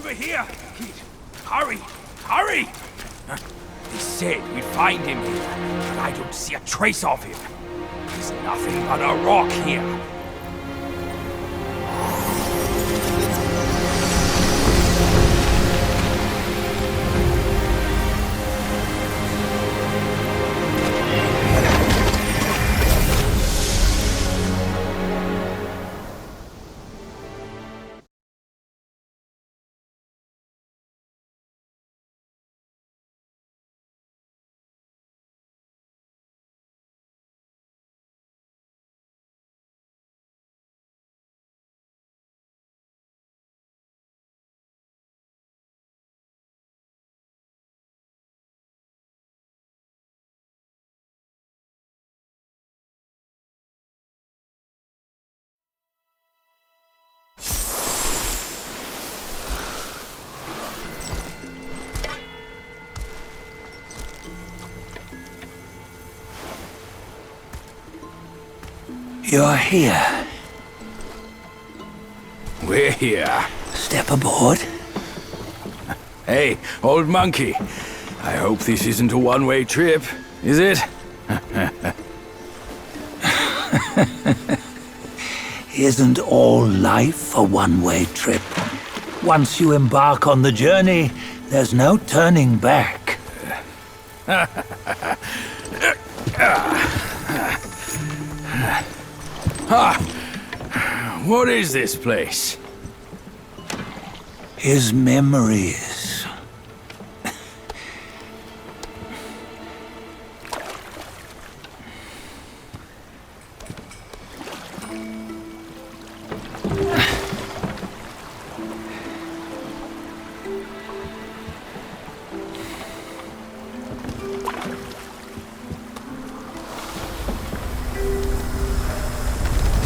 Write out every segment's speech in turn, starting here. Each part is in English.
over here! Kid, hurry! Hurry! They said we'd find him here, but I don't see a trace of him. There's nothing but a rock here. You're here. We're here. Step aboard. Hey, old monkey. I hope this isn't a one-way trip, is it? Isn't all life a one-way trip? Once you embark on the journey, there's no turning back. What is this place? His memories.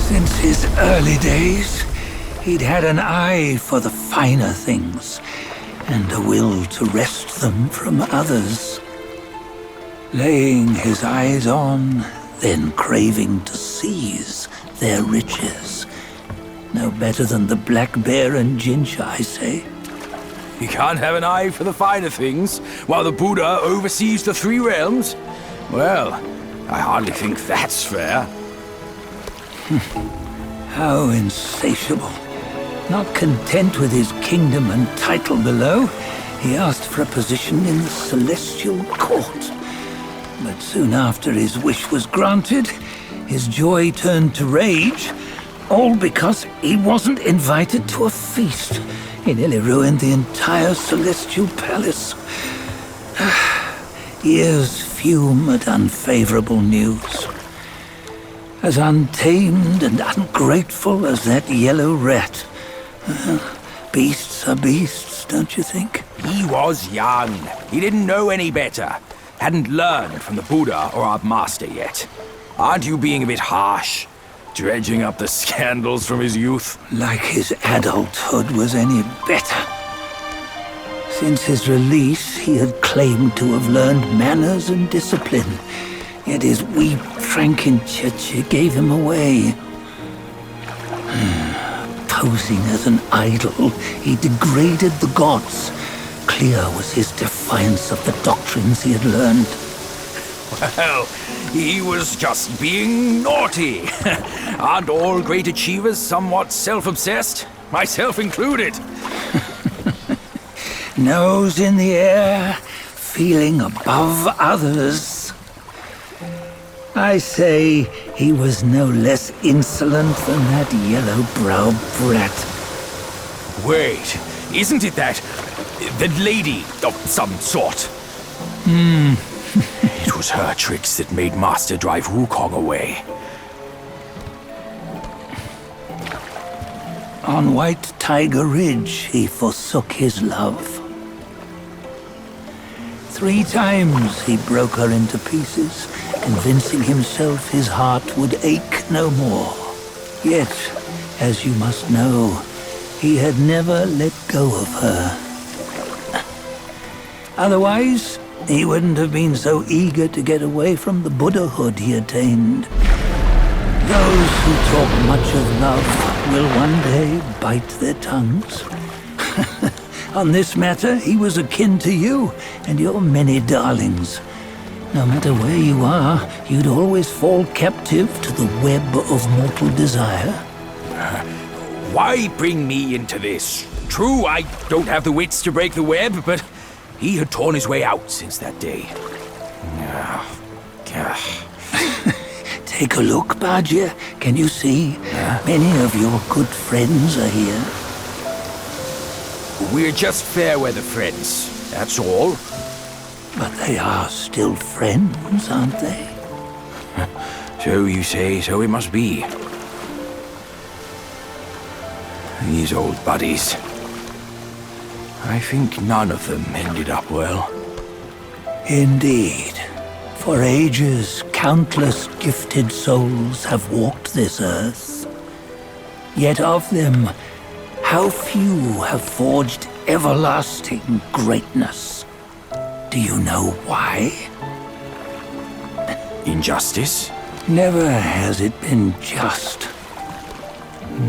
Since his early days, he'd had an eye for the finer things, and a will to wrest them from others. Laying his eyes on, then craving to seize their riches. No better than the black bear and Jincha, I say. You can't have an eye for the finer things, while the Buddha oversees the three realms? Well, I hardly think that's fair. How insatiable. Not content with his kingdom and title below, he asked for a position in the Celestial Court. But soon after his wish was granted, his joy turned to rage, all because he wasn't invited to a feast. He nearly ruined the entire Celestial Palace. Ears fume at unfavorable news. As untamed and ungrateful as that yellow rat. Beasts are beasts, don't you think? He was young. He didn't know any better. Hadn't learned from the Buddha or our master yet. Aren't you being a bit harsh? Dredging up the scandals from his youth? Like his adulthood was any better. Since his release, he had claimed to have learned manners and discipline. Yet his weak Frankenchurch gave him away. Posing as an idol, he degraded the gods. Clear was his defiance of the doctrines he had learned. Well, he was just being naughty. Aren't all great achievers somewhat self-obsessed? Myself included. Nose in the air, feeling above others. I say he was no less insolent than that yellow-browed brat. Wait, isn't it that lady of some sort? It was her tricks that made Master drive Wukong away. On White Tiger Ridge, he forsook his love. 3 times he broke her into pieces, convincing himself his heart would ache no more. Yet, as you must know, he had never let go of her. Otherwise, he wouldn't have been so eager to get away from the Buddhahood he attained. Those who talk much of love will one day bite their tongues. On this matter, he was akin to you and your many darlings. No matter where you are, you'd always fall captive to the web of mortal desire. Why bring me into this? True, I don't have the wits to break the web, but he had torn his way out since that day. Take a look, Badger. Can you see? Many of your good friends are here. We're just fair-weather friends, that's all. But they are still friends, aren't they? So you say, so it must be. These old buddies. I think none of them ended up well. Indeed. For ages, countless gifted souls have walked this earth. Yet of them, how few have forged everlasting greatness? Do you know why? Injustice? Never has it been just.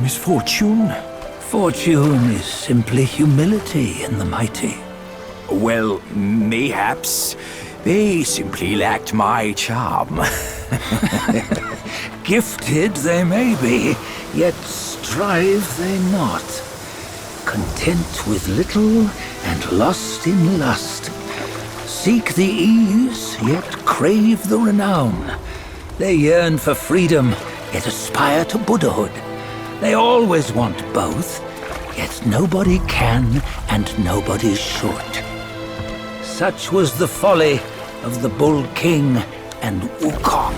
Misfortune? Fortune is simply humility in the mighty. Well, mayhaps. They simply lacked my charm. Gifted they may be, yet strive they not. Content with little and lost in lust. Seek the ease, yet crave the renown. They yearn for freedom, yet aspire to Buddhahood. They always want both, yet nobody can and nobody should. Such was the folly of the Bull King and Wukong.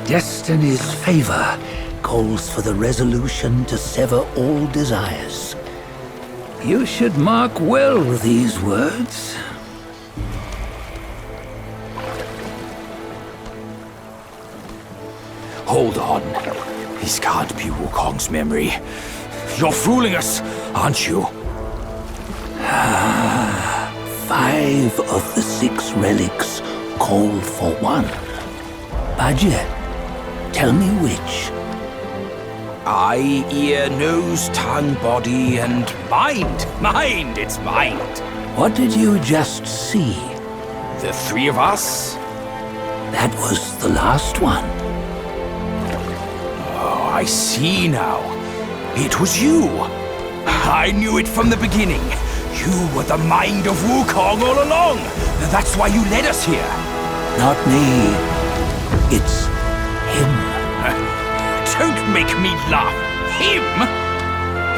Destiny's favor calls for the resolution to sever all desires. You should mark well these words. Hold on. This can't be Wukong's memory. You're fooling us, aren't you? 5 of the 6 relics call for one. Badger, tell me which. Eye, ear, nose, tongue, body, and mind. Mind, it's mind. What did you just see? The 3 of us? That was the last one. Oh, I see now. It was you. I knew it from the beginning. You were the mind of Wukong all along. That's why you led us here. Not me. It's him. Don't make me laugh. Him?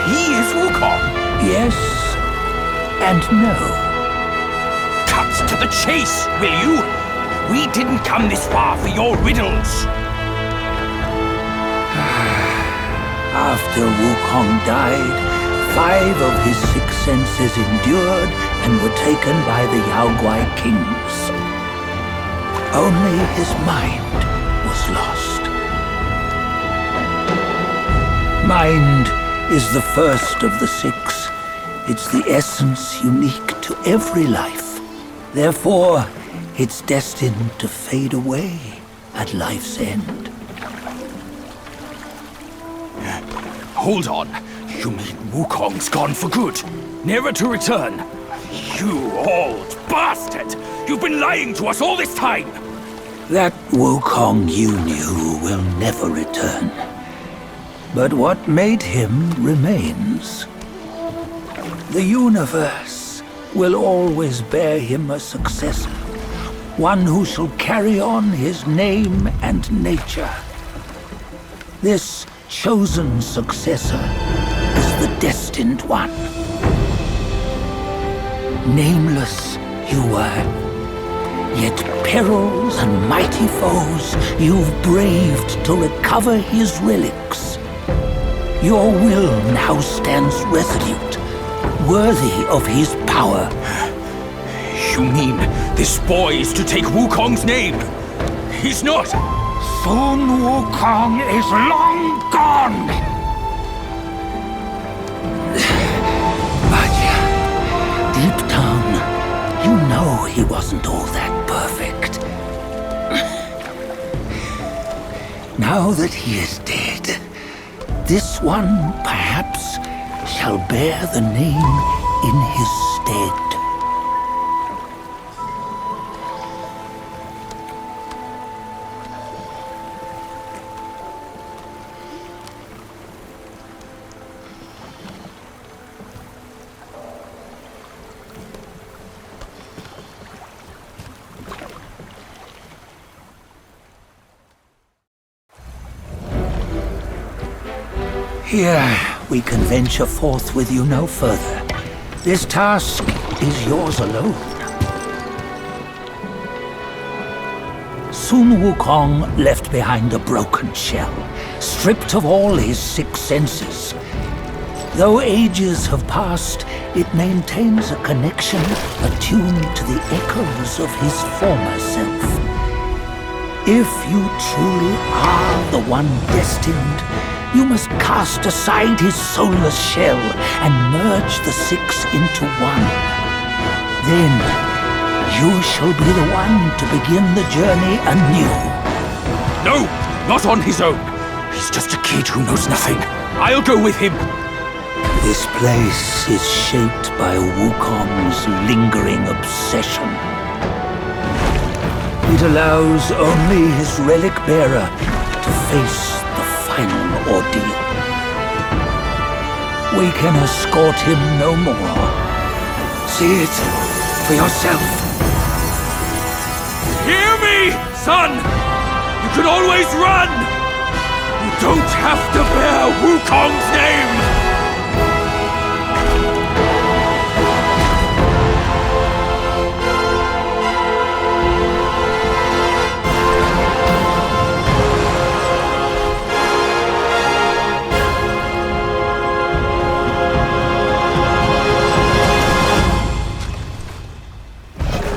He is Wukong. Yes and no. Cut to the chase, will you? We didn't come this far for your riddles. After Wukong died, 5 of his 6 senses endured and were taken by the Yaoguai kings. Only his mind was lost. Mind is the first of the 6. It's the essence unique to every life. Therefore, it's destined to fade away at life's end. Hold on. You mean Wukong's gone for good? Never to return? You old bastard! You've been lying to us all this time! That Wukong you knew will never return. But what made him remains. The universe will always bear him a successor. One who shall carry on his name and nature. This chosen successor is the destined one. Nameless you were, yet perils and mighty foes you've braved to recover his relics. Your will now stands resolute, worthy of his power. You mean this boy is to take Wukong's name? He's not! Sun Wukong is long gone! But deep down, you know he wasn't all that perfect. Now that he is dead, this one, perhaps, shall bear the name in his stead. Here, we can venture forth with you no further. This task is yours alone. Sun Wukong left behind a broken shell, stripped of all his 6 senses. Though ages have passed, it maintains a connection attuned to the echoes of his former self. If you truly are the one destined, you must cast aside his soulless shell and merge the 6 into one. Then, you shall be the one to begin the journey anew. No! Not on his own! He's just a kid who knows nothing. I'll go with him! This place is shaped by Wukong's lingering obsession. It allows only his relic bearer to face the final ordeal. We can escort him no more. See it for yourself. Hear me, son! You can always run! You don't have to bear Wukong's name!